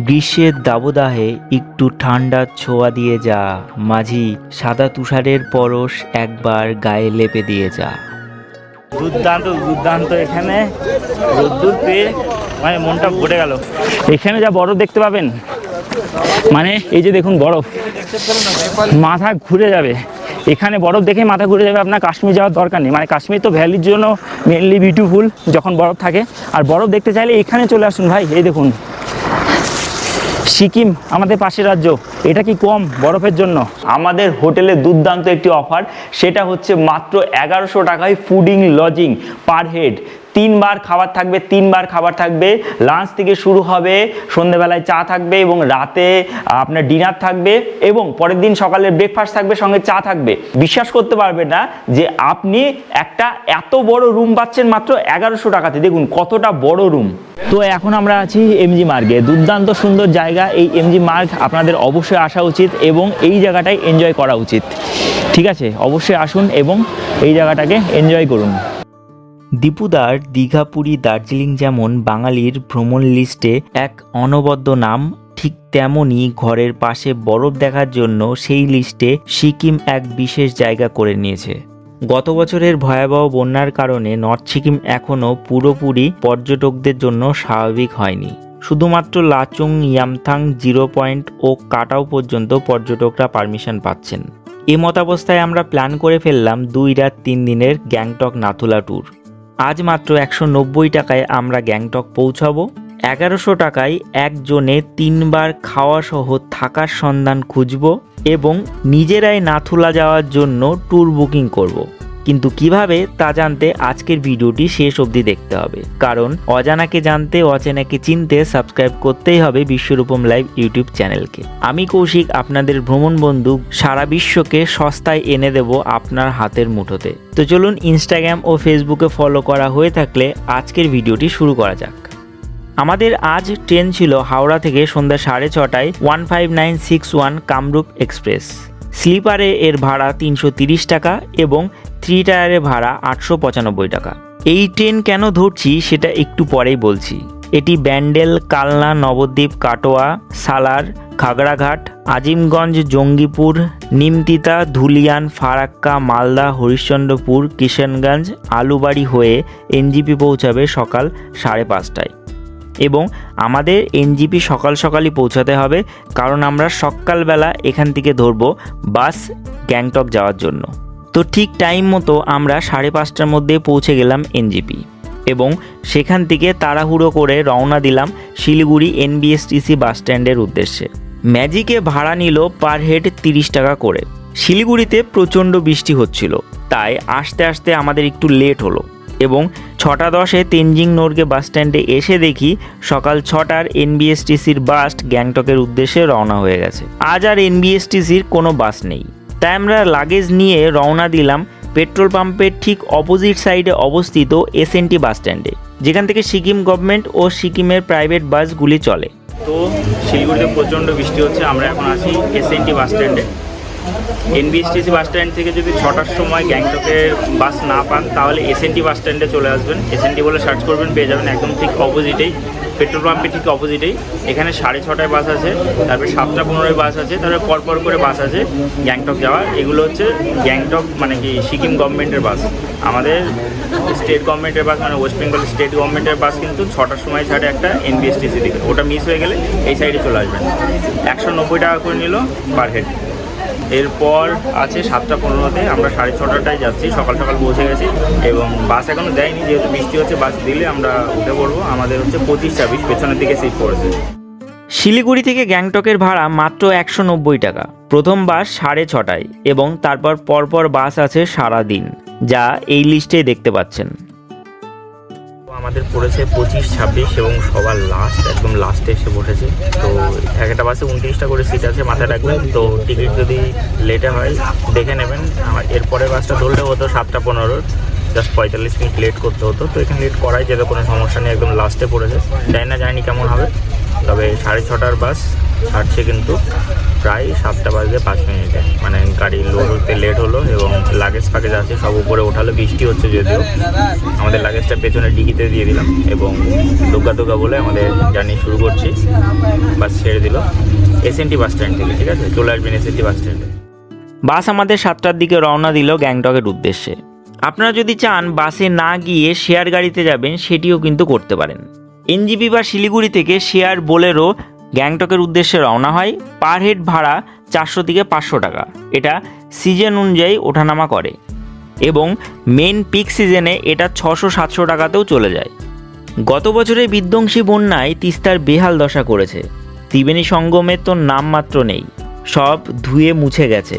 গ্রীষ্মের দাবদাহে একটু ঠান্ডার ছোঁয়া দিয়ে যা, মাঝি সাদা তুষারের পরশ একবার গায়ে লেপে দিয়ে যা। দুর্দান্ত দুর্দান্ত, এখানে রোদ্দুর পেয়ে মানে মনটা ভরে গেল। এখানে যা বরফ দেখতে পাবেন, মানে এই যে দেখুন বরফ, মাথা ঘুরে যাবে। এখানে বরফ দেখে মাথা ঘুরে যাবে, আপনার কাশ্মীর যাওয়ার দরকার নেই। মানে কাশ্মীর তো ভ্যালির জন্য মেনলি বিউটিফুল যখন বরফ থাকে, আর বরফ দেখতে চাইলে এখানে চলে আসুন ভাই। এই দেখুন সিকিম আমাদের পাশের রাজ্য, এটা কি কম বরফের জন্য? আমাদের হোটেলে দুর্দান্ত একটি অফার, সেটা হচ্ছে মাত্র 1100 টাকায় ফুডিং লজিং পার হেড। 3 বার খাবার থাকবে, 3 বার খাবার থাকবে। লাঞ্চ থেকে শুরু হবে, সন্ধ্যেবেলায় চা থাকবে এবং রাতে আপনার ডিনার থাকবে এবং পরের দিন সকালে ব্রেকফাস্ট থাকবে, সঙ্গে চা থাকবে। বিশ্বাস করতে পারবেন না যে আপনি একটা এত বড় রুম পাচ্ছেন মাত্র 1100 টাকাতে। দেখুন কতটা বড় রুম। তো এখন আমরা আছি এমজি মার্গে, দুর্দান্ত সুন্দর জায়গা। এই এমজি মার্গ আপনাদের অবশ্যই আসা উচিত এবং এই জায়গাটায় এনজয় করা উচিত। ঠিক আছে, অবশ্যই আসুন এবং এই জায়গাটাকে এনজয় করুন। দীপুদার দীঘা, পুরী, দার্জিলিং যেমন বাঙালির ভ্রমণ লিস্টে এক অনবদ্য নাম, ঠিক তেমনই ঘরের পাশে বরফ দেখার জন্য সেই লিস্টে সিকিম এক বিশেষ জায়গা করে নিয়েছে। গত বছরের ভয়াবহ বন্যার কারণে নর্থ সিকিম এখনও পুরোপুরি পর্যটকদের জন্য স্বাভাবিক হয়নি। শুধুমাত্র লাচুং, ইয়ামথাং, 0 পয়েন্ট ও কাটাও পর্যন্ত পর্যটকরা পারমিশন পাচ্ছেন। এ মতাবস্থায় আমরা প্ল্যান করে ফেললাম 2 রাত 3 দিনের গ্যাংটক নাথুলা ট্যুর। আজ মাত্র 190 টাকায় আমরা গ্যাংটক পৌঁছাবো। 1100 টাকায় একজনে 3 বার খাওয়া সহ থাকার সন্ধান খুঁজব এবং নিজেরাই নাথুলা যাওয়ার জন্য ট্যুর বুকিং করব। কিন্তু কিভাবে তা জানতে আজকের ভিডিওটি শেষ অবধি দেখতে হবে, কারণ অজানাকে জানতে, অচেনাকে চিনতে সাবস্ক্রাইব করতেই হবে বিশ্বরূপম লাইভ ইউটিউব চ্যানেলকে। আমি কৌশিক, আপনাদের ভ্রমণ বন্ধু, সারা বিশ্বকে সস্তায় এনে দেব আপনার হাতের মুঠোতে। তো চলুন, ইনস্টাগ্রাম ও ফেসবুকে ফলো করা হয়ে থাকলে আজকের ভিডিওটি শুরু করা যাক। আমাদের আজ ট্রেন ছিল হাওড়া থেকে সন্ধ্যা 6:30টায় 15961 কামরূপ এক্সপ্রেস। স্লিপারে এর ভাড়া 330 টাকা এবং 3 টায়ারে ভাড়া 895 টাকা। এই ট্রেন কেন ধরছি সেটা একটু পরেই বলছি। এটি ব্যান্ডেল, কালনা, নবদ্বীপ, কাটোয়া, সালার, খাগড়াঘাট, আজিমগঞ্জ, জঙ্গিপুর, নিমতিতা, ধুলিয়ান, ফারাক্কা, মালদা, হরিশ্চন্দ্রপুর, কিষানগঞ্জ, আলুবাড়ি হয়ে এনজিপি পৌঁছাবে সকাল 5:30টায়। এবং আমাদের এনজিপি সকাল সকালই পৌঁছাতে হবে, কারণ আমরা সকালবেলা এখান থেকে ধরব বাস গ্যাংটক যাওয়ার জন্য। তো ঠিক টাইম মতো আমরা 5:30টার মধ্যে পৌঁছে গেলাম এনজিপি এবং সেখান থেকে তাড়াহুড়ো করে রওনা দিলাম শিলিগুড়ি এনবিএসটিসি বাস স্ট্যান্ডের উদ্দেশ্যে। ম্যাজিকে ভাড়া নিল পার হেড 30 টাকা করে। শিলিগুড়িতে প্রচণ্ড বৃষ্টি হচ্ছিল, তাই আসতে আসতে আমাদের একটু লেট হলো এবং 6:10-এ তেনজিং নোরগে বাস স্ট্যান্ডে এসে দেখি সকাল 6টার এনবিএসটিসির বাস গ্যাংটকের উদ্দেশ্যে রওনা হয়ে গেছে। আজ আর এনবিএসটিসির কোনো বাস নেই, তাই আমরা লাগেজ নিয়ে রওনা দিলাম পেট্রোল পাম্পের ঠিক অপোজিট সাইডে অবস্থিত এসএনটি বাস স্ট্যান্ডে, যেখান থেকে সিকিম গভর্নমেন্ট ও সিকিমের প্রাইভেট বাসগুলি চলে। তো শিলিগুড়িতে প্রচণ্ড বৃষ্টি হচ্ছে, আমরা এখন আছি এসএনটি বাস স্ট্যান্ডে। এনবিএসটিসি বাস স্ট্যান্ড থেকে যদি 6টার সময় গ্যাংটকের বাস না পান তাহলে এসএনটি বাস স্ট্যান্ডে চলে আসবেন। এসএনটি বলে সার্চ করবেন, পেয়ে যাবেন একদম ঠিক অপোজিটেই, পেট্রোল পাম্পের ঠিক অপোজিটেই। এখানে 6:30টায় বাস আছে, তারপরে 7:15-এ বাস আছে, তারপরে পরপর করে বাস আছে গ্যাংটক যাওয়ার। এগুলো হচ্ছে গ্যাংটক মানে কি সিকিম গভর্নমেন্টের বাস। আমাদের স্টেট গভর্নমেন্টের বাস মানে ওয়েস্ট বেঙ্গল স্টেট গভর্নমেন্টের বাস কিন্তু 6টার সময় ছাড়ে একটা এনবিএসটিসি দিকে, ওটা মিস হয়ে গেলে এই সাইডে চলে আসবেন। 190 টাকা করে নিল পার হেড। এরপর আছে 7:15-তে, আমরা 6:30টায় যাচ্ছি, সকাল সকাল পৌঁছে গেছি এবং বাস এখনও দেয়নি, যেহেতু বৃষ্টি হচ্ছে। বাস দিলে আমরা উঠে পড়বো। আমাদের হচ্ছে 25-26 পেছনের দিকে সিট পড়েছে। শিলিগুড়ি থেকে গ্যাংটকের ভাড়া মাত্র 190 টাকা। প্রথম বাস 6:30টায় এবং তারপর পরপর বাস আছে সারাদিন, যা এই লিস্টে দেখতে পাচ্ছেন। আমাদের পড়েছে 25, 26 এবং সবার লাস্ট, একদম লাস্টে এসে বসেছে। তো একটা বাসে 29টা করে সিট আছে, মাথায় রাখবেন। তো টিকিট যদি লেটে হয় দেখে নেবেন। এরপরে বাসটা ধরলে হতো 7:15, জাস্ট 45 মিনিট লেট করতে হতো। তো এখানে লেট করাই যেত, কোনো সমস্যা নেই, একদম লাস্টে পড়েছে। জানি কেমন হবে, তবে 6:30টার বাস ছাড়ছে কিন্তু প্রায় 7:05 মানে গাড়ি লোড হতে লেট হলো এবং লাগেজ ফাগেজ আছে সব উপরে ওঠালো। বৃষ্টি হচ্ছে যদিও, আমাদের লাগেজটা পেছনে ডিকিতে দিয়ে দিলাম এবং দোকা বলে আমাদের জার্নি শুরু করছি। বাস ছেড়ে দিল এসএনটি বাস স্ট্যান্ড থেকে, ঠিক আছে? চলে আসবেন এসএনটি বাস স্ট্যান্ডে। বাস আমাদের 7টার দিকে রওনা দিল গ্যাংটকের উদ্দেশ্যে। আপনারা যদি চান বাসে না গিয়ে শেয়ার গাড়িতে যাবেন, সেটিও কিন্তু করতে পারেন। এনজিপি বা শিলিগুড়ি থেকে শেয়ার বোলেরো গ্যাংটকের উদ্দেশ্যে রওনা হয়। পার হেড ভাড়া 400 থেকে 500 টাকা। এটা সিজন অনুযায়ী ওঠানামা করে এবং মেন পিক সিজনে এটা 600-700 টাকাতেও চলে যায়। গত বছরের বিধ্বংসী বন্যায় তিস্তার বেহাল দশা করেছে। ত্রিবেণী সঙ্গমের তো নামমাত্র নেই, সব ধুয়ে মুছে গেছে।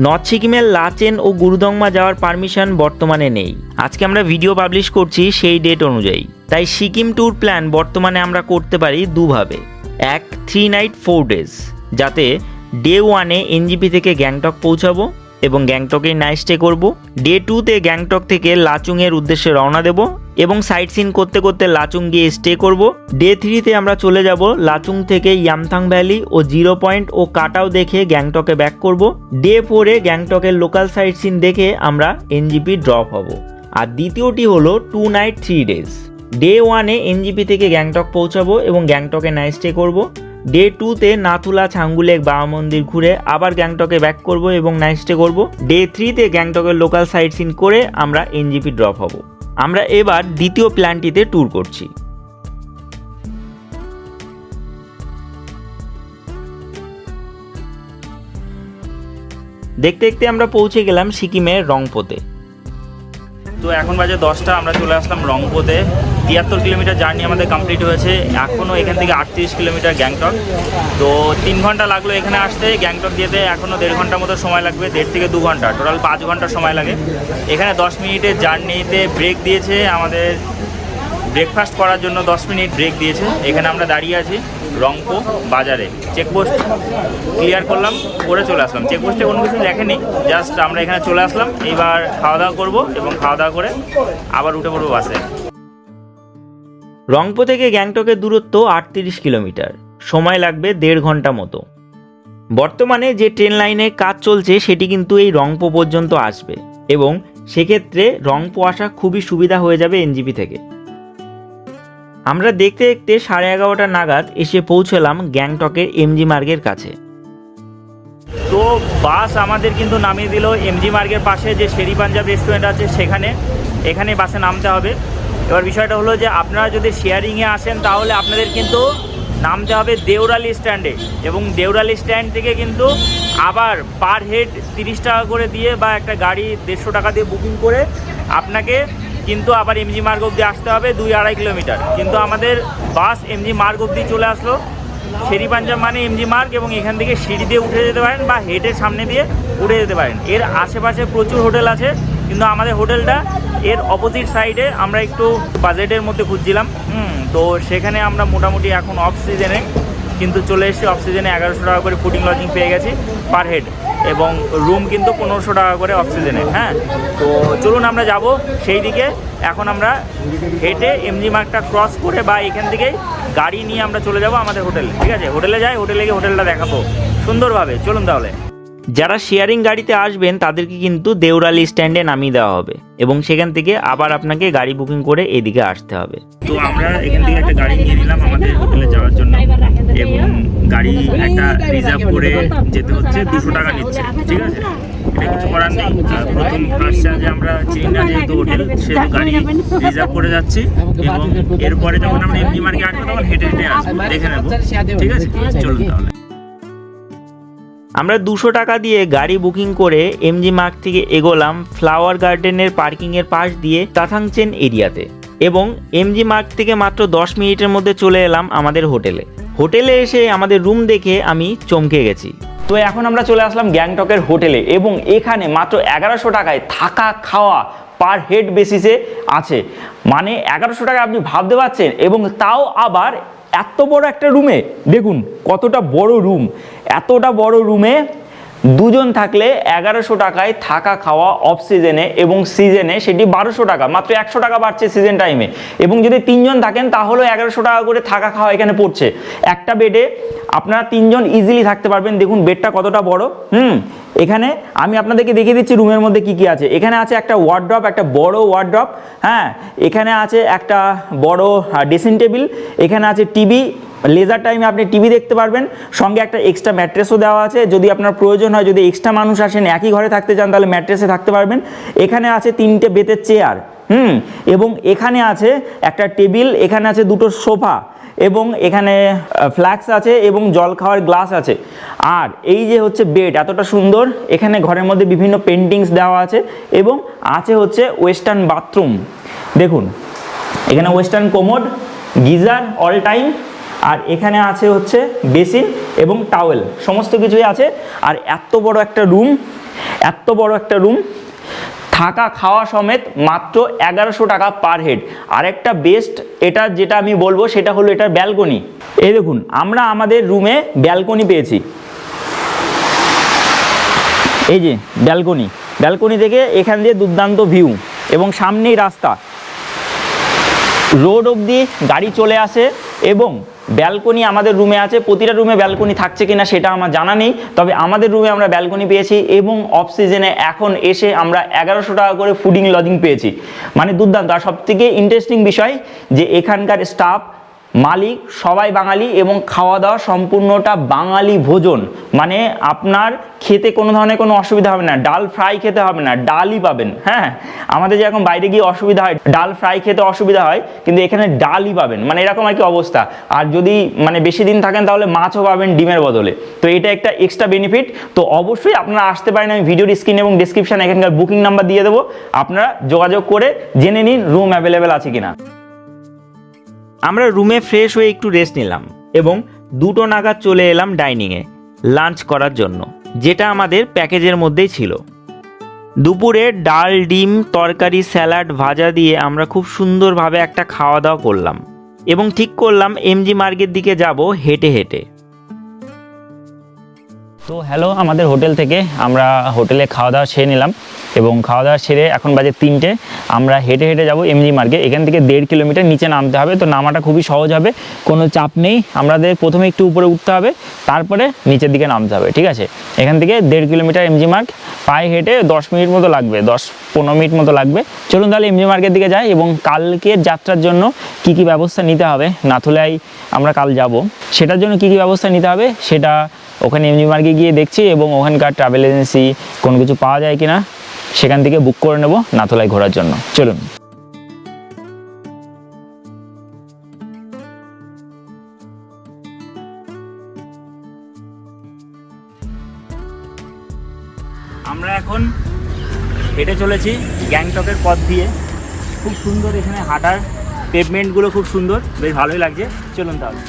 নর্থ সিকিমের লাচেন ও গুরুদংমা যাওয়ার পারমিশন বর্তমানে নেই। আজকে আমরা ভিডিও পাবলিশ করছি সেই ডেট অনুযায়ী, তাই সিকিম ট্যুর প্ল্যান বর্তমানে আমরা করতে পারি দুভাবে। এক, 3 নাইট 4 ডেজ, যাতে ডে 1-এ এনজিপি থেকে গ্যাংটক পৌঁছাবো এবং গ্যাংটকে নাইট স্টে করবো। ডে 2-তে গ্যাংটক থেকে লাচুংয়ের উদ্দেশ্যে রওনা দেব এবং সাইট সিন করতে করতে লাচুং গিয়ে স্টে করব। ডে 3-তে আমরা চলে যাব লাচুং থেকে ইয়ামথাং ভ্যালি ও 0 পয়েন্ট ও কাটাও দেখে গ্যাংটকে ব্যাক করব। ডে 4-এ গ্যাংটকের লোকাল সাইট সিন দেখে আমরা এনজিপি ড্রপ হব। আর দ্বিতীয়টি হলো 2 নাইট 3 ডেজ। ডে 1-এ এনজিপি থেকে গ্যাংটক পৌঁছাবো এবং গ্যাংটকে নাইট স্টে করব। ডে 2-তে নাথুলা ছাঙ্গুলেক বাবা মন্দির ঘুরে আবার গ্যাংটকে ব্যাক করব এবং নাইট স্টে করব। ডে 3-তে গ্যাংটকের লোকাল সাইট সিন করে আমরা এনজিপি ড্রপ হব। আমরা এবার দ্বিতীয় প্ল্যানটিতে ট্যুর করছি। দেখতে দেখতে আমরা পৌঁছে গেলাম সিকিমের রংপোতে। তো এখন বাজে 10টা, আমরা চলে আসলাম রংপোতে। 73 কিলোমিটার জার্নি আমাদের কমপ্লিট হয়েছে। এখনও এখান থেকে 38 কিলোমিটার গ্যাংটক। তো 3 ঘন্টা লাগলো এখানে আসতে। গ্যাংটক যেতে এখনও 1.5 ঘন্টার মতো সময় লাগবে, 1.5 থেকে 2 ঘন্টা, টোটাল 5 ঘন্টা সময় লাগে। এখানে 10 মিনিটের জার্নিতে ব্রেক দিয়েছে আমাদের, ব্রেকফাস্ট করার জন্য 10 মিনিট ব্রেক দিয়েছে। এখানে আমরা দাঁড়িয়ে আছি রংপো বাজারে। চেকপোস্ট ক্লিয়ার করলাম, করে চলে আসলাম। চেকপোস্টে কোনো কিছু দেখেনি, জাস্ট আমরা এখানে চলে আসলাম। এইবার খাওয়া দাওয়া করবো এবং খাওয়া দাওয়া করে আবার উঠে পড়বো বাসে। রংপো থেকে গ্যাংটকের দূরত্ব 38 কিলোমিটার, সময় লাগবে 1.5 ঘন্টা মতো। বর্তমানে যে ট্রেন লাইনের কাজ চলছে সেটি কিন্তু এই রংপো পর্যন্ত আসবে এবং সেক্ষেত্রে রংপো আসা খুবই সুবিধা হয়ে যাবে এনজিপি থেকে। আমরা দেখতে দেখতে 11:30 নাগাদ এসে পৌঁছলাম গ্যাংটকের এমজি মার্গের কাছে। তো বাস আমাদের কিন্তু নামিয়ে দিল এমজি মার্গের পাশে যে শেরি পাঞ্জাব রেস্টুরেন্ট আছে সেখানে। এখানে বাসে নামতে হবে। এবার বিষয়টা হলো যে আপনারা যদি শেয়ারিংয়ে আসেন তাহলে আপনাদের কিন্তু নামতে হবে দেউরালি স্ট্যান্ডে, এবং দেউরালি স্ট্যান্ড থেকে কিন্তু আবার পার হেড 30 টাকা করে দিয়ে বা একটা গাড়ি 150 টাকা দিয়ে বুকিং করে আপনাকে কিন্তু আবার এমজি মার্গ অবধি আসতে হবে 2-2.5 কিলোমিটার। কিন্তু আমাদের বাস এমজি মার্গ অবধি চলে আসলো। শেরি পাঞ্জাব মানে এমজি মার্গ, এবং এখান থেকে সিঁড়ি দিয়ে উঠে যেতে পারেন বা হেডের সামনে দিয়ে উঠে যেতে পারেন। এর আশেপাশে প্রচুর হোটেল আছে, কিন্তু আমাদের হোটেলটা এর অপোজিট সাইডে। আমরা একটু বাজেটের মধ্যে খুঁজছিলাম, তো সেখানে আমরা মোটামুটি এখন অফ সিজনে কিন্তু চলে এসেছি। অফ সিজনে 1100 টাকা করে ফুডিং লজিং পেয়ে গেছি পার হেড, এবং রুম কিন্তু 1500 টাকা করে অফ সিজনে। হ্যাঁ, তো চলুন আমরা যাব সেই দিকে। এখন আমরা হেঁটে এমজি মার্গটা ক্রস করে বা এখান থেকেই গাড়ি নিয়ে আমরা চলে যাব আমাদের হোটেলে। ঠিক আছে, হোটেলে যাই, হোটেলে গিয়ে হোটেলটা দেখাবো সুন্দরভাবে। চলুন তাহলে। যারা শেয়ারিং গাড়িতে আসবেন তাদেরকে কিন্তু দেউরালি স্ট্যান্ডে নামিয়ে দেওয়া হবে এবং সেখান থেকে আবার আপনাকে গাড়ি বুকিং করে এদিকে আসতে হবে। তো আমরা এখান থেকে একটা গাড়ি নিয়ে নিলাম আমাদের হোটেলে যাওয়ার জন্য, এবং গাড়ি একটা রিজার্ভ করে যেতে হচ্ছে। 200 টাকা নিচ্ছে, ঠিক আছে, এটা কিছু করার নেই। প্রথম ফার্স্ট চার্জে আমরা চিনি না যেহেতু হোটেল, সেহেতু গাড়ি রিজার্ভ করে যাচ্ছি, এবং এরপরে যখন আমরা এমজি মার্গে আসবো তখন হেঁটে হেঁটে আসবো, দেখে নেবো। ঠিক আছে, চলুন তাহলে। আমরা 200 টাকা দিয়ে গাড়ি বুকিং করে এমজি মার্গ থেকে এগোলাম ফ্লাওয়ার গার্ডেনের পার্কিংয়ের পাশ দিয়ে তাথাংচেন এরিয়াতে, এবং এমজি মার্গ থেকে মাত্র 10 মিনিটের মধ্যে চলে এলাম আমাদের হোটেলে। হোটেলে এসে আমাদের রুম দেখে আমি চমকে গেছি। তো এখন আমরা চলে আসলাম গ্যাংটকের হোটেলে, এবং এখানে মাত্র 1100 টাকায় থাকা খাওয়া পার হেড বেসিসে আছে। মানে 1100 টাকা আপনি ভাবতে পারছেন, এবং তাও আবার এত বড় একটা রুমে। দেখুন কতটা বড় রুম। এতটা বড় রুমে দুজন থাকলে 1100 টাকায় থাকা খাওয়া অফ সিজনে, এবং সিজনে সেটি 1200 টাকা, মাত্র 100 টাকা বাড়ছে সিজন টাইমে। এবং যদি 3 জন থাকেন তাহলেও 1100 টাকা করে থাকা খাওয়া এখানে পড়ছে। একটা বেডে আপনারা 3 জন ইজিলি থাকতে পারবেন। দেখুন বেডটা কতটা বড়। এখানে আমি আপনাদেরকে দেখিয়ে দিচ্ছি রুমের মধ্যে কি কি আছে। এখানে আছে একটা ওয়ার্ড্রপ, একটা বড় ওয়ার্ড্রপ। হ্যাঁ, এখানে আছে একটা বড় ড্রেসিং টেবিল, এখানে আছে টিভি, লেজার টাইমে আপনি টিভি দেখতে পারবেন, সঙ্গে একটা এক্সট্রা ম্যাট্রেসও দেওয়া আছে, যদি আপনার প্রয়োজন হয়, যদি এক্সট্রা মানুষ আসেন একই ঘরে থাকতে চান তাহলে ম্যাট্রেসে থাকতে পারবেন। এখানে আছে 3টে বেতের চেয়ার, এবং এখানে আছে একটা টেবিল, এখানে আছে 2টো সোফা, এবং এখানে ফ্ল্যাক্স আছে এবং জল খাওয়ার গ্লাস আছে। আর এই যে হচ্ছে বেড এতটা সুন্দর, এখানে ঘরের মধ্যে বিভিন্ন পেন্টিংস দেওয়া আছে, এবং আছে হচ্ছে ওয়েস্টার্ন বাথরুম। দেখুন এখানে western commode, geyser all time, আর এখানে আছে হচ্ছে বেসিন এবং টাওয়েল, সমস্ত কিছুই আছে। আর এত বড় একটা রুম, থাকা খাওয়া সমেত মাত্র 1100 টাকা পার হেড। আর একটা বেস্ট এটা যেটা আমি বলবো সেটা হলো এটার ব্যালকনি। এই দেখুন আমরা আমাদের রুমে ব্যালকনি পেয়েছি, এই যে ব্যালকনি থেকে এখান দিয়ে দুর্দান্ত ভিউ, এবং সামনেই রাস্তা, রোড অবধি গাড়ি চলে আসে, এবং ব্যালকনি আমাদের রুমে আছে। প্রতিটা রুমে ব্যালকনি থাকছে কিনা সেটা আমার জানা নেই, তবে আমাদের রুমে আমরা ব্যালকনি পেয়েছি, এবং অফ সিজনে এখন এসে আমরা 1100 টাকা করে ফুডিং লজিং পেয়েছি, মানে দুর্দান্ত। আর সবথেকে ইন্টারেস্টিং বিষয় যে এখানকার স্টাফ, মালিক সবাই বাঙালি, এবং খাওয়া দাওয়া সম্পূর্ণটা বাঙালি ভোজন, মানে আপনার খেতে কোনো ধরনের কোনো অসুবিধা হবে না। ডাল ফ্রাই খেতে হবে না, ডালই পাবেন। হ্যাঁ, আমাদের যেরকম বাইরে গিয়ে অসুবিধা হয়, ডাল ফ্রাই খেতে অসুবিধা হয়, কিন্তু এখানে ডালই পাবেন, মানে এরকম আর কি অবস্থা। আর যদি মানে বেশি দিন থাকেন তাহলে মাছও পাবেন ডিমের বদলে, তো এটা একটা এক্সট্রা বেনিফিট। তো অবশ্যই আপনারা আসতে পারেন, আমি ভিডিওর স্ক্রিন এবং ডিসক্রিপশানে এখানকার বুকিং নাম্বার দিয়ে দেবো, আপনারা যোগাযোগ করে জেনে নিন রুম অ্যাভেলেবেল আছে কিনা। আমরা রুমে ফ্রেশ হয়ে একটু রেস্ট নিলাম, এবং 2টো নাগাদ চলে এলাম ডাইনিংয়ে লাঞ্চ করার জন্য, যেটা আমাদের প্যাকেজের মধ্যেই ছিল। দুপুরে ডাল, ডিম, তরকারি, স্যালাড, ভাজা দিয়ে আমরা খুব সুন্দরভাবে একটা খাওয়া দাওয়া করলাম, এবং ঠিক করলাম এমজি মার্গের দিকে যাব হেঁটে হেঁটে। তো হ্যালো, আমাদের হোটেল থেকে আমরা হোটেলে খাওয়া দাওয়া সেরে নিলাম, এবং খাওয়া দাওয়া সেরে এখন বাজে 3টে। আমরা হেঁটে হেঁটে যাব এমজি মার্গে। এখান থেকে 1.5 কিলোমিটার নিচে নামতে হবে, তো নামাটা খুবই সহজ হবে, কোনো চাপ নেই। আমাদের প্রথমে একটু উপরে উঠতে হবে, তারপরে নিচের দিকে নামতে হবে, ঠিক আছে। এখান থেকে 1.5 কিলোমিটার এমজি মার্গ, পায়ে হেঁটে 10 মিনিট মতো লাগবে, 10-15 মিনিট মতো লাগবে। চলুন তাহলে এমজি মার্গের দিকে যাই, এবং কালকের যাত্রার জন্য কি কি ব্যবস্থা নিতে হবে, নাথুলায় আমরা কাল যাব, সেটার জন্য কি কি ব্যবস্থা নিতে হবে সেটা ওখানে এমজি মার্গে গিয়ে দেখছি, এবং ওখানকার ট্রাভেল এজেন্সি কোনো কিছু পাওয়া যায় কিনা সেখান থেকে বুক করে নেব নাথুলায় ঘোরার জন্য। চলুন। আমরা এখন হেঁটে চলেছি গ্যাংটকের পথ দিয়ে, খুব সুন্দর এখানে হাঁটার পেভমেন্টগুলো খুব সুন্দর, বেশ ভালোই লাগছে। চলুন তাহলে।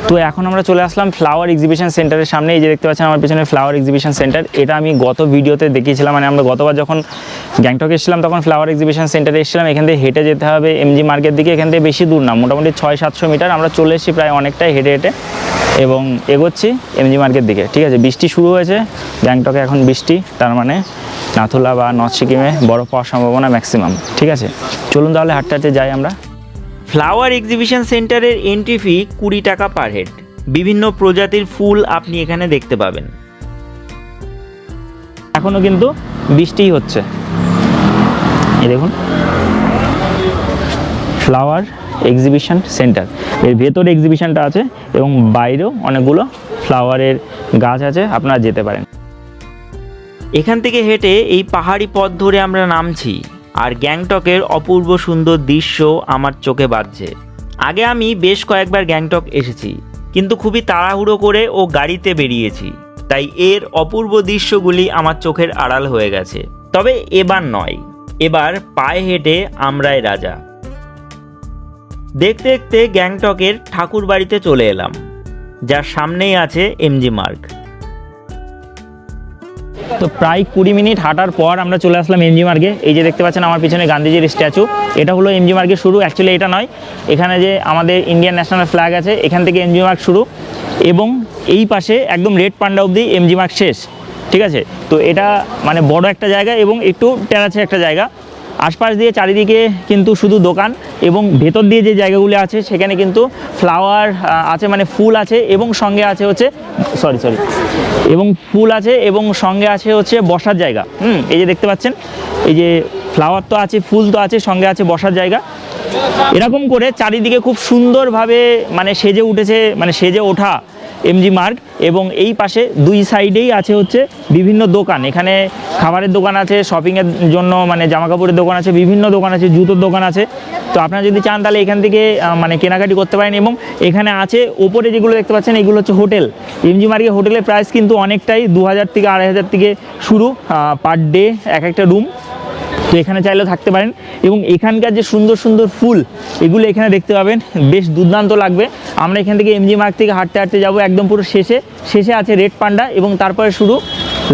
তো এখন আমরা চলে আসলাম ফ্লাওয়ার এক্সিবিশন সেন্টারের সামনে। এই যে দেখতে পাচ্ছেন আমার পেছনে ফ্লাওয়ার এক্সিবিশন সেন্টার, এটা আমি গত ভিডিওতে দেখিয়েছিলাম, মানে আমরা গতবার যখন গ্যাংটকে এসেছিলাম তখন ফ্লাওয়ার এক্সিবিশন সেন্টারে এসেছিলাম। এখান থেকে হেঁটে যেতে হবে এমজি মার্গের দিকে, এখান থেকে বেশি দূর না, মোটামুটি 600-700 মিটার। আমরা চলে এসেছি প্রায় অনেকটাই হেঁটে হেঁটে, এবং এগোচ্ছি এমজি মার্গের দিকে, ঠিক আছে। বৃষ্টি শুরু হয়েছে গ্যাংটকে, এখন বৃষ্টি, তার মানে নাথুলা বা নর্থ সিকিমে বরফ পাওয়ার সম্ভাবনা ম্যাক্সিমাম, ঠিক আছে। চলুন তাহলে হাঁটতে হাঁটতে যাই আমরা। ফ্লাওয়ার এক্সিবিশন সেন্টারের এন্ট্রি ফি 20 টাকা পার হেড। বিভিন্ন প্রজাতির ফুল আপনি এখানে দেখতে পাবেন। এখনো কিন্তু বৃষ্টিই হচ্ছে, এই দেখুন ফ্লাওয়ার এক্সিবিশন সেন্টার, এর ভেতরে এক্সিবিশনটা আছে, এবং বাইরেও অনেকগুলো ফ্লাওয়ারের গাছ আছে, আপনারা যেতে পারেন। এখান থেকে হেঁটে এই পাহাড়ি পথ ধরে আমরা নামছি, আর গ্যাংটকের অপূর্ব সুন্দর দৃশ্য আমার চোখে বাজছে। আগে আমি বেশ কয়েকবার গ্যাংটক এসেছি, কিন্তু খুবই তাড়াহুড়ো করে ও গাড়িতে বেরিয়েছি, তাই এর অপূর্ব দৃশ্যগুলি আমার চোখের আড়াল হয়ে গেছে। তবে এবার নয়, এবার পায়ে হেঁটে আমরাই রাজা। দেখতে দেখতে গ্যাংটকের ঠাকুর বাড়িতে চলে এলাম, যার সামনেই আছে এমজি মার্গ। তো প্রায় 20 মিনিট হাঁটার পর আমরা চলে আসলাম এমজি মার্গে। এই যে দেখতে পাচ্ছেন আমার পিছনে গান্ধীজির স্ট্যাচু, এটা হলো এমজি মার্গের শুরু। অ্যাকচুয়ালি এটা নয়, এখানে যে আমাদের ইন্ডিয়ান ন্যাশনাল ফ্ল্যাগ আছে, এখান থেকে এমজি মার্গ শুরু, এবং এই পাশে একদম রেড পান্ডা অবধি এমজি মার্গ শেষ, ঠিক আছে। তো এটা মানে বড় একটা জায়গা এবং একটু টেরাছে একটা জায়গা। আশপাশ দিয়ে চারিদিকে কিন্তু শুধু দোকান, এবং ভেতর দিয়ে যে জায়গাগুলো আছে সেখানে কিন্তু ফ্লাওয়ার আছে, মানে ফুল আছে, এবং সঙ্গে আছে হচ্ছে এবং ফুল আছে, এবং সঙ্গে আছে হচ্ছে বসার জায়গা। এই যে দেখতে পাচ্ছেন, এই যে ফ্লাওয়ার তো আছে, ফুল তো আছে, সঙ্গে আছে বসার জায়গা। এরকম করে চারিদিকে খুব সুন্দরভাবে মানে সেজে উঠেছে, মানে সেজে ওঠা এমজি মার্গ। এবং এই পাশে দুই সাইডেই আছে হচ্ছে বিভিন্ন দোকান, এখানে খাবারের দোকান আছে, শপিংয়ের জন্য মানে জামা কাপড়ের দোকান আছে, বিভিন্ন দোকান আছে, জুতোর দোকান আছে। তো আপনারা যদি চান তাহলে এখান থেকে মানে কেনাকাটি করতে পারেন। এবং এখানে আছে ওপরে যেগুলো দেখতে পাচ্ছেন এগুলো হচ্ছে হোটেল। এমজি মার্গে হোটেলের প্রাইস কিন্তু অনেকটাই 2000 থেকে 2500 থেকে শুরু পার ডে এক একটা রুম। তো এখানে চাইলেও থাকতে পারেন। এবং এখানকার যে সুন্দর সুন্দর ফুল এগুলো এখানে দেখতে পাবেন, বেশ দুর্দান্ত লাগবে। আমরা এখান থেকে এমজি মার্গ থেকে হাঁটতে হাঁটতে যাবো একদম পুরো শেষে আছে রেড পান্ডা এবং তারপরে শুরু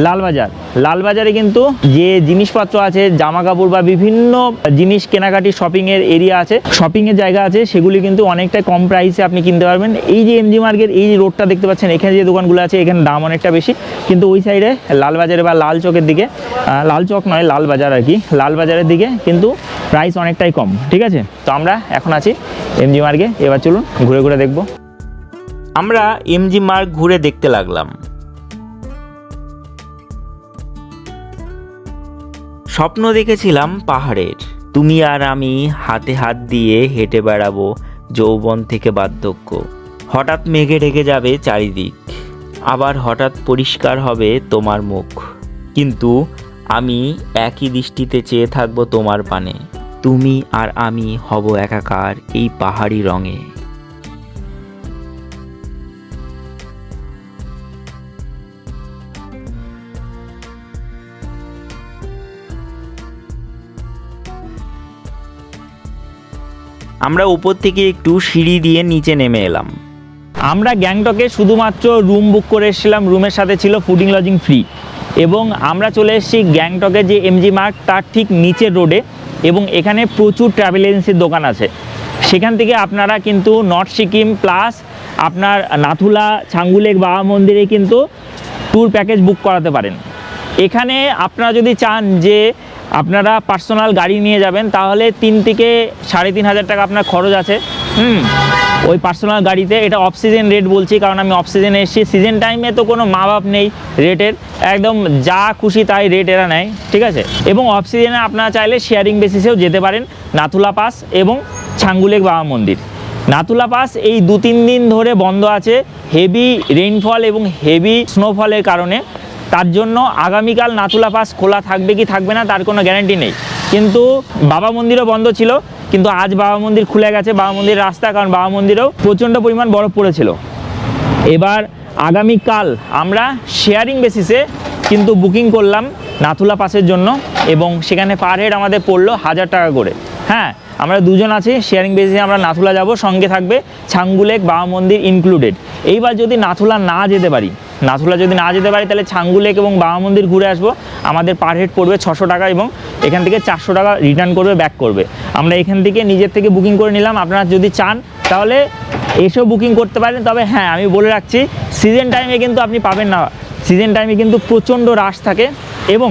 লালবাজার। লালবাজারে কিন্তু যে জিনিসপত্র আছে, জামা কাপড় বা বিভিন্ন জিনিস কেনাকাটি শপিংয়ের এরিয়া আছে, শপিংয়ের জায়গা আছে, সেগুলি কিন্তু অনেকটা কম প্রাইসে আপনি কিনতে পারবেন। এই যে এমজি মার্গের এই যে রোডটা দেখতে পাচ্ছেন, এখানে যে দোকানগুলো আছে এখানে দাম অনেকটা বেশি, কিন্তু ওই সাইডে লালবাজারে বা লাল চকের দিকে, লাল চক নয় লালবাজার আর কি, লালবাজারের দিকে কিন্তু প্রাইস অনেকটাই কম। ঠিক আছে, তো আমরা এখন আছি এমজি মার্গে, এবার চলুন ঘুরে ঘুরে দেখব। আমরা এমজি মার্গ ঘুরে দেখতে লাগলাম। স্বপ্ন দেখেছিলাম পাহাড়ের, তুমি আর আমি হাতে হাত দিয়ে হেঁটে বেড়াবো যৌবন থেকে বার্ধক্য। হঠাৎ মেঘে ঢেকে যাবে চারিদিক, আবার হঠাৎ পরিষ্কার হবে তোমার মুখ, কিন্তু আমি একই দৃষ্টিতে চেয়ে থাকবো তোমার পানে। তুমি আর আমি হব একাকার এই পাহাড়ি রঙে। আমরা উপর থেকে একটু সিঁড়ি দিয়ে নিচে নেমে এলাম। আমরা গ্যাংটকে শুধুমাত্র রুম বুক করে এসেছিলাম, রুমের সাথে ছিল ফুডিং লজিং ফ্রি। এবং আমরা চলে এসেছি গ্যাংটকের যে এমজি মার্গ তার ঠিক নিচের রোডে, এবং এখানে প্রচুর ট্রাভেল এজেন্সির দোকান আছে। সেখান থেকে আপনারা কিন্তু নর্থ সিকিম প্লাস আপনার নাথুলা, ছাঙ্গুলেক বাবা মন্দিরে কিন্তু ট্যুর প্যাকেজ বুক করাতে পারেন। এখানে আপনারা যদি চান যে আপনারা পার্সোনাল গাড়ি নিয়ে যাবেন তাহলে 3 থেকে 3500 টাকা আপনার খরচ আছে ওই পার্সোনাল গাড়িতে। এটা অফ সিজন রেট বলছি কারণ আমি অফ সিজনে এসেছি, সিজন টাইমে তো কোনো মা বাপ নেই রেটের, একদম যা খুশি তাই রেট এরা নেয়। ঠিক আছে, এবং অফ সিজনে আপনারা চাইলে শেয়ারিং বেসিসেও যেতে পারেন নাথুলা পাস এবং ছাঙ্গুলেক বাবা মন্দির। নাথুলা পাস এই 2-3 দিন ধরে বন্ধ আছে হেভি রেইনফল এবং হেভি স্নোফলের কারণে। তার জন্য আগামীকাল নাথুলা পাস খোলা থাকবে কি থাকবে না তার কোনো গ্যারান্টি নেই। কিন্তু বাবা মন্দিরও বন্ধ ছিল, কিন্তু আজ বাবা মন্দির খুলে গেছে, বাবা মন্দির রাস্তা, কারণ বাবা মন্দিরেও প্রচণ্ড পরিমাণ বরফ পড়েছিল। এবার আগামীকাল আমরা শেয়ারিং বেসিসে কিন্তু বুকিং করলাম নাথুলা পাসের জন্য, এবং সেখানে পার হেড আমাদের পড়লো 1000 টাকা করে। হ্যাঁ, আমরা দুজন আছি শেয়ারিং বেসিসে, আমরা নাথুলা যাব, সঙ্গে থাকবে ছাঙ্গুলেক বাবা মন্দির ইনক্লুডেড। এইবার যদি নাথুলা না যেতে পারি তাহলে ছাঙ্গুলেক এবং বাবা মন্দির ঘুরে আসবো। আমাদের পার হেড পড়বে 600 টাকা এবং এখান থেকে 400 টাকা রিটার্ন করবে, ব্যাক করবে। আমরা এখান থেকে নিজের থেকে বুকিং করে নিলাম। আপনারা যদি চান তাহলে এসেও বুকিং করতে পারেন, তবে হ্যাঁ আমি বলে রাখছি সিজন টাইমে কিন্তু আপনি পাবেন না, সিজন টাইমে কিন্তু প্রচণ্ড রাশ থাকে। এবং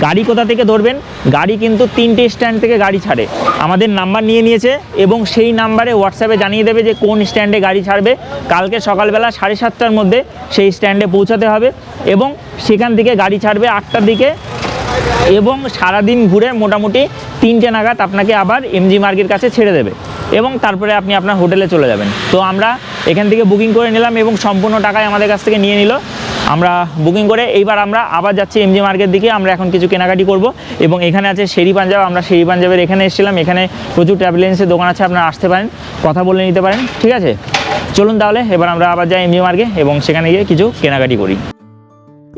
গাড়ি কোথা থেকে ধরবেন, গাড়ি কিন্তু 3টে স্ট্যান্ড থেকে গাড়ি ছাড়ে, আমাদের নাম্বার নিয়ে নিয়েছে এবং সেই নাম্বারে হোয়াটসঅ্যাপে জানিয়ে দেবে যে কোন স্ট্যান্ডে গাড়ি ছাড়বে। কালকে সকালবেলা 7:30টার মধ্যে সেই স্ট্যান্ডে পৌঁছাতে হবে এবং সেখান থেকে গাড়ি ছাড়বে 8টার দিকে, এবং সারাদিন ঘুরে মোটামুটি 3টে নাগাদ আপনাকে আবার এমজি মার্গের কাছে ছেড়ে দেবে এবং তারপরে আপনি আপনার হোটেলে চলে যাবেন। তো আমরা এখান থেকে বুকিং করে নিলাম এবং সম্পূর্ণ টাকাই আমাদের কাছ থেকে নিয়ে নিল। আমরা বুকিং করে এইবার আমরা আবার যাচ্ছি এমজি মার্গের দিকে। আমরা এখন কিছু কেনাকাটি করব এবং এখানে আছে শেরি পাঞ্জাব। আমরা শেরি পাঞ্জাবের এখানে এসেছিলাম, এখানে প্রচুর ট্রাভেল এজেন্সির দোকান আছে, আপনারা আসতে পারেন, কথা বলে নিতে পারেন। ঠিক আছে, চলুন তাহলে এবার আমরা আবার যাই এমজি মার্গে এবং সেখানে গিয়ে কিছু কেনাকাটি করি।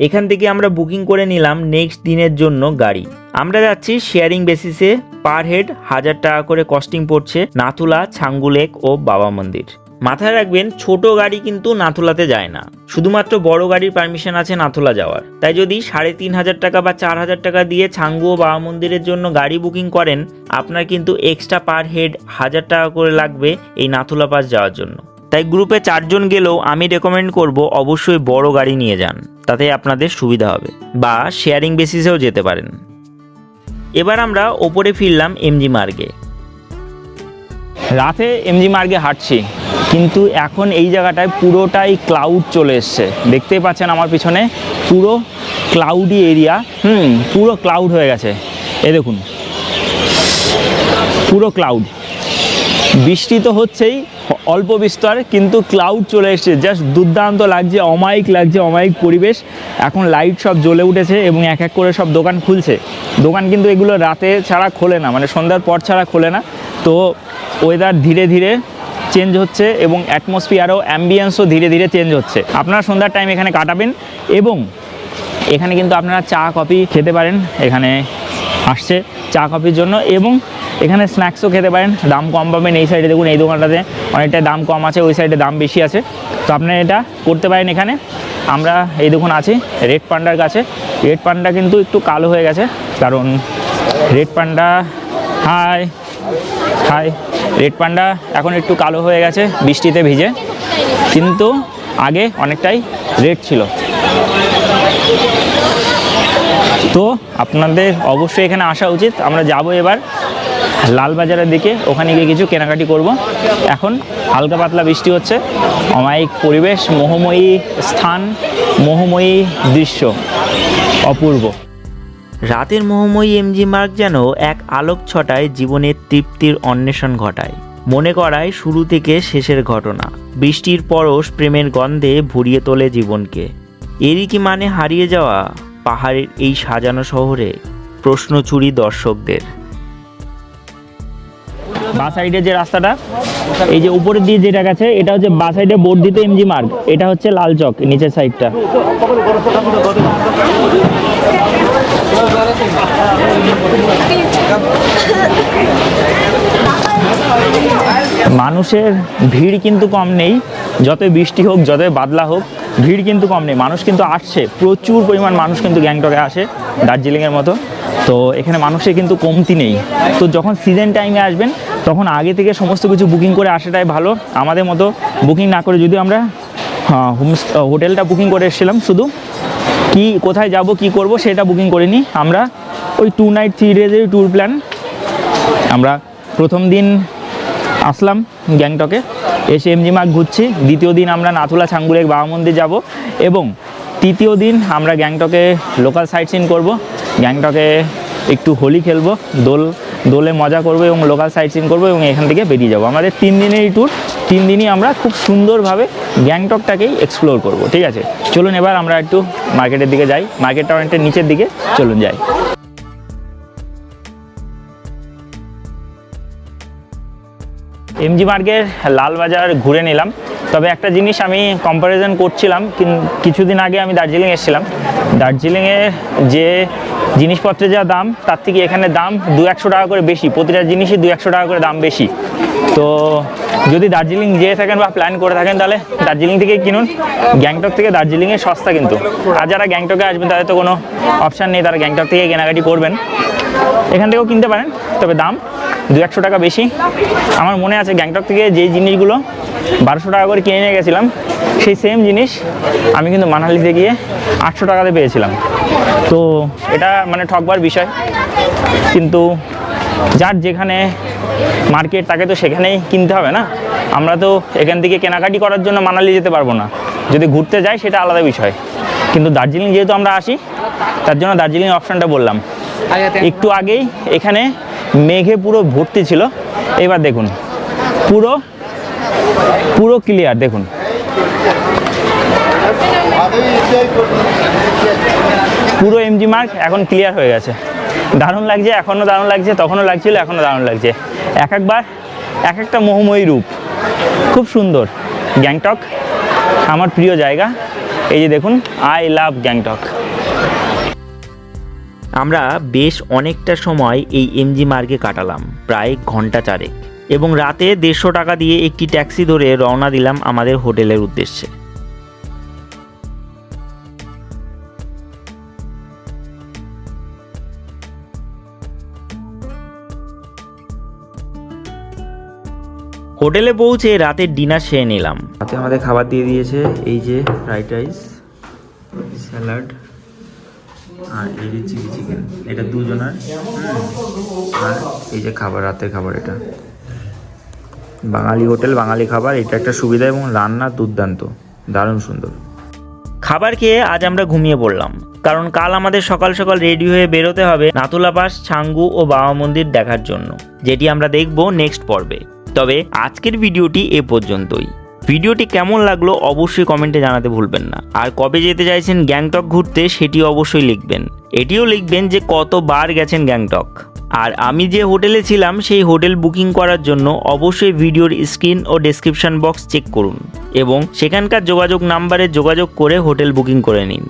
এখান থেকে আমরা বুকিং করে নিলাম নেক্সট দিনের জন্য গাড়ি। আমরা যাচ্ছি শেয়ারিং বেসিসে, পার হেড 1000 টাকা করে কস্টিং পড়ছে নাথুলা, ছাঙ্গুলেক ও বাবা মন্দির। মাথায় রাখবেন ছোট গাড়ি কিন্তু নাথুলাতে যায় না, শুধুমাত্র বড় গাড়ির পারমিশন আছে নাথুলা যাওয়ার। তাই যদি 3500 টাকা বা 4000 টাকা দিয়ে ছাঙ্গু ও বাবা মন্দিরের জন্য গাড়ি বুকিং করেন, আপনার কিন্তু এক্সট্রা পার হেড 1000 টাকা করে লাগবে এই নাথুলা পাস যাওয়ার জন্য। তাই গ্রুপে 4 জন গেলেও আমি রেকমেন্ড করব অবশ্যই বড় গাড়ি নিয়ে যান, তাতে আপনাদের সুবিধা হবে, বা শেয়ারিং বেসিসেও যেতে পারেন। এবার আমরা ওপরে ফিরলাম এমজি মার্গে। রাতে এমজি মার্গে হাঁটছি, কিন্তু এখন এই জায়গাটায় পুরোটাই ক্লাউড চলে এসছে। দেখতেই পাচ্ছেন আমার পিছনে পুরো ক্লাউডি এরিয়া, পুরো ক্লাউড হয়ে গেছে। এই দেখুন পুরো ক্লাউড। বৃষ্টি তো হচ্ছেই, অল্প বিস্তর, কিন্তু ক্লাউড চলে এসেছে, জাস্ট দুর্দান্ত লাগছে, অমায়িক পরিবেশ। এখন লাইট সব জ্বলে উঠেছে এবং এক এক করে সব দোকান খুলছে। দোকান কিন্তু এগুলো রাতে ছাড়া খোলে না, মানে সন্ধ্যার পর ছাড়া খোলে না। তো ওয়েদার ধীরে ধীরে চেঞ্জ হচ্ছে এবং অ্যাটমসফিয়ারও, অ্যাম্বিয়েন্সও ধীরে ধীরে চেঞ্জ হচ্ছে। আপনারা সন্ধ্যার টাইম এখানে কাটাবেন এবং এখানে কিন্তু আপনারা চা কফি খেতে পারেন, এখানে আসছে চা কফির জন্য, এবং এখানে স্ন্যাক্সও খেতে পারেন, দাম কম পাবেন। এই সাইডে দেখুন, এই দোকানটাতে অনেকটা দাম কম আছে, ওই সাইডে দাম বেশি আছে। তো আপনারা এটা করতে পারেন এখানে। আমরা এই দেখুন আছি রেড পান্ডার কাছে। রেড পান্ডা কিন্তু একটু কালো হয়ে গেছে, কারণ রেড পান্ডা হাই রেড পান্ডা এখন একটু কালো হয়ে গেছে বৃষ্টিতে ভিজে, কিন্তু আগে অনেকটাই রেড ছিল। তো আপনাদের অবশ্যই এখানে আসা উচিত। আমরা যাব এবার লালবাজারের দিকে, ওখানে গিয়ে কিছু কেনাকাটি করব। এখন হালকা পাতলা বৃষ্টি হচ্ছে, অমায়িক পরিবেশ, মোহময়ী স্থান, মোহময়ী দৃশ্য, অপূর্ব। রাতের মোহময়ী এমজি মার্গ যেন এক আলোক ছটায় জীবনের তৃপ্তির অন্বেষণ ঘটায়, মনে করায় শুরু থেকে শেষের ঘটনা। বৃষ্টির পরশ প্রেমের গন্ধে ভরিয়ে তোলে জীবনকে। এরই কি মানে হারিয়ে যাওয়া পাহাড়ের এই সাজানো শহরে? প্রশ্ন ছুড়ি দর্শকদের। বা সাইডে যে রাস্তাটা, এই যে উপরের দিয়ে যেটা গেছে, এটা হচ্ছে বা সাইডে বর্ধিত এমজি মার্গ, এটা হচ্ছে লাল চক নিচের সাইডটা। মানুষের ভিড় কিন্তু কম নেই, যতই বৃষ্টি হোক, যতই বাদলা হোক, ভিড় কিন্তু কম নেই। মানুষ কিন্তু আসছে, প্রচুর পরিমাণ মানুষ কিন্তু গ্যাংটকে আসে, দার্জিলিংয়ের মতো। তো এখানে মানুষের কিন্তু কমতি নেই। তো যখন সিজন টাইমে আসবেন, তখন আগে থেকে সমস্ত কিছু বুকিং করে আসাটাই ভালো। আমাদের মতো বুকিং না করে, যদি আমরা হোটেলটা বুকিং করে এসেছিলাম, শুধু কি কোথায় যাব কি করব সেটা বুকিং করিনি আমরা। ওই 2 নাইট 3 ডেজের ট্যুর প্ল্যান। আমরা প্রথম দিন আসলাম গ্যাংটকে, এসে এমজি মার্গ ঘুরছি। দ্বিতীয় দিন আমরা নাথুলা ছাঙ্গুলেক বাবা মন্দির যাব, এবং তৃতীয় দিন আমরা গ্যাংটকে লোকাল সাইট সিন করবো। গ্যাংটকে একটু হোলি খেলবো, দোলে মজা করবো এবং লোকাল সাইট সিন করবো, এবং এখান থেকে বেরিয়ে যাবো। আমাদের 3 দিনেরই ট্যুর, 3 দিনই আমরা খুব সুন্দরভাবে গ্যাংটকটাকেই এক্সপ্লোর করব। ঠিক আছে, চলুন এবার আমরা একটু মার্কেটের দিকে যাই। মার্কেটটা অনেকটা নিচের দিকে, চলুন যাই। এমজি মার্গের লালবাজার ঘুরে নিলাম। তবে একটা জিনিস আমি কম্প্যারিজন করছিলাম, কিছুদিন আগে আমি দার্জিলিং এসেছিলাম। দার্জিলিংয়ের যে জিনিসপত্রের যা দাম, তার থেকে এখানে দাম 200-100 টাকা করে বেশি। প্রতিটা জিনিসই 200-100 টাকা করে দাম বেশি। তো যদি দার্জিলিং যেয়ে থাকেন বা প্ল্যান করে থাকেন, তাহলে দার্জিলিং থেকে কিনুন। গ্যাংটক থেকে দার্জিলিংয়ে সস্তা কিন্তু। আর যারা গ্যাংটকে আসবেন, তাদের তো কোনো অপশান নেই, তারা গ্যাংটক থেকে কেনাকাটি করবেন। এখান থেকেও কিনতে পারেন, তবে দাম 200-100 টাকা বেশি। আমার মনে আছে গ্যাংটক থেকে যেই জিনিসগুলো 1200 টাকা করে কিনে নিয়ে গেছিলাম, সেই সেম জিনিস আমি কিন্তু মানালিতে গিয়ে 800 টাকাতে পেয়েছিলাম। তো এটা মানে ঠকবার বিষয়, কিন্তু যার যেখানে মার্কেট, তাকে তো সেখানেই কিনতে হবে না। আমরা তো এখান থেকে কেনাকাটি করার জন্য মানালি যেতে পারবো না, যদি ঘুরতে যাই সেটা আলাদা বিষয়। কিন্তু দার্জিলিং যেহেতু আমরা আসি, তার জন্য দার্জিলিং অপশানটা বললাম। একটু আগেই এখানে মেঘে পুরো ভর্তি ছিল, এবার দেখুন পুরো ক্লিয়ার। দেখুন পুরো এমজি মার্গ এখন ক্লিয়ার হয়ে গেছে। দারুণ লাগছে, এখনও দারুণ লাগছে, তখনও লাগছিল, এখনও দারুণ লাগছে। একবার এক একটা মোহময়ী রূপ, খুব সুন্দর। গ্যাংটক আমার প্রিয় জায়গা। এই যে দেখুন, আই লাভ গ্যাংটক। আমরা বেশ অনেকটা সময় এই এমজি মার্গে কাটালাম, প্রায় ঘন্টা 4, এবং রাতে 150 টাকা দিয়ে একটি ট্যাক্সি ধরে রওনা দিলাম আমাদের হোটেলের উদ্দেশ্যে। হোটেলে পৌঁছে রাতের ডিনার সেরে নিলাম। রাতে আমাদের খাবার দিয়ে দিয়েছে, এই যে ফ্রাইড রাইস, স্যালাড, আর এই যে চিলি চিকেন, এটা দুজনের। আর এই যে খাবার, রাতের খাবার, এটা বাঙালি হোটেল, বাঙালি খাবার। এটা একটা সুবিধা, এবং রান্না দুর্দান্ত, দারুণ সুন্দর। খাবার খেয়ে আজ আমরা ঘুমিয়ে পড়লাম, কারণ কাল আমাদের সকাল সকাল রেডি হয়ে বেরোতে হবে নাথুলা পাস, ছাঙ্গু ও বাবা মন্দির দেখার জন্য, যেটি আমরা দেখব নেক্সট পর্বে। তবে আজকের ভিডিওটি এ পর্যন্তই। ভিডিওটি কেমন লাগলো অবশ্যই কমেন্টে জানাতে ভুলবেন না। আর কবে যেতে চাইছেন গ্যাংটক ঘুরতে সেটিও অবশ্যই লিখবেন। এটিও লিখবেন যে কতবার গেছেন গ্যাংটক। আর আমি যে হোটেলে ছিলাম সেই হোটেল বুকিং করার জন্য অবশ্যই ভিডিওর স্ক্রিন ও ডেসক্রিপশন বক্স চেক করুন এবং সেখানকার যোগাযোগ নাম্বারে যোগাযোগ করে হোটেল বুকিং করে নিন।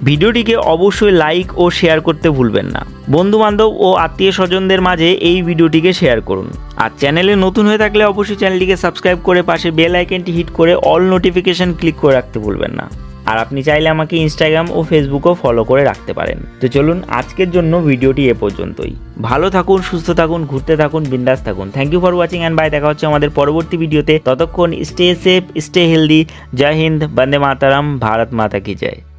ভিডিওটিকে অবশ্যই লাইক ও শেয়ার করতে ভুলবেন না। বন্ধুবান্ধব ও আত্মীয় স্বজনদের মাঝে এই ভিডিওটিকে শেয়ার করুন। আর চ্যানেলে নতুন হয়ে থাকলে অবশ্যই চ্যানেলটিকে সাবস্ক্রাইব করে পাশে বেল আইকনটি হিট করে অল নোটিফিকেশন ক্লিক করে রাখতে ভুলবেন না। আর আপনি চাইলে আমাকে ইনস্টাগ্রাম ও ফেসবুকও ফলো করে রাখতে পারেন। তো চলুন আজকের জন্য ভিডিওটি এ পর্যন্তই। ভালো থাকুন, সুস্থ থাকুন, ঘুরতে থাকুন, বিন্দাস থাকুন। Thank you for watching and bye. দেখা হচ্ছে আমাদের পরবর্তী ভিডিওতে। ততক্ষণ স্টে সেফ, স্টে হেলদি। জয় হিন্দ, বন্দে মাতারাম, ভারত মাতা কি জয়।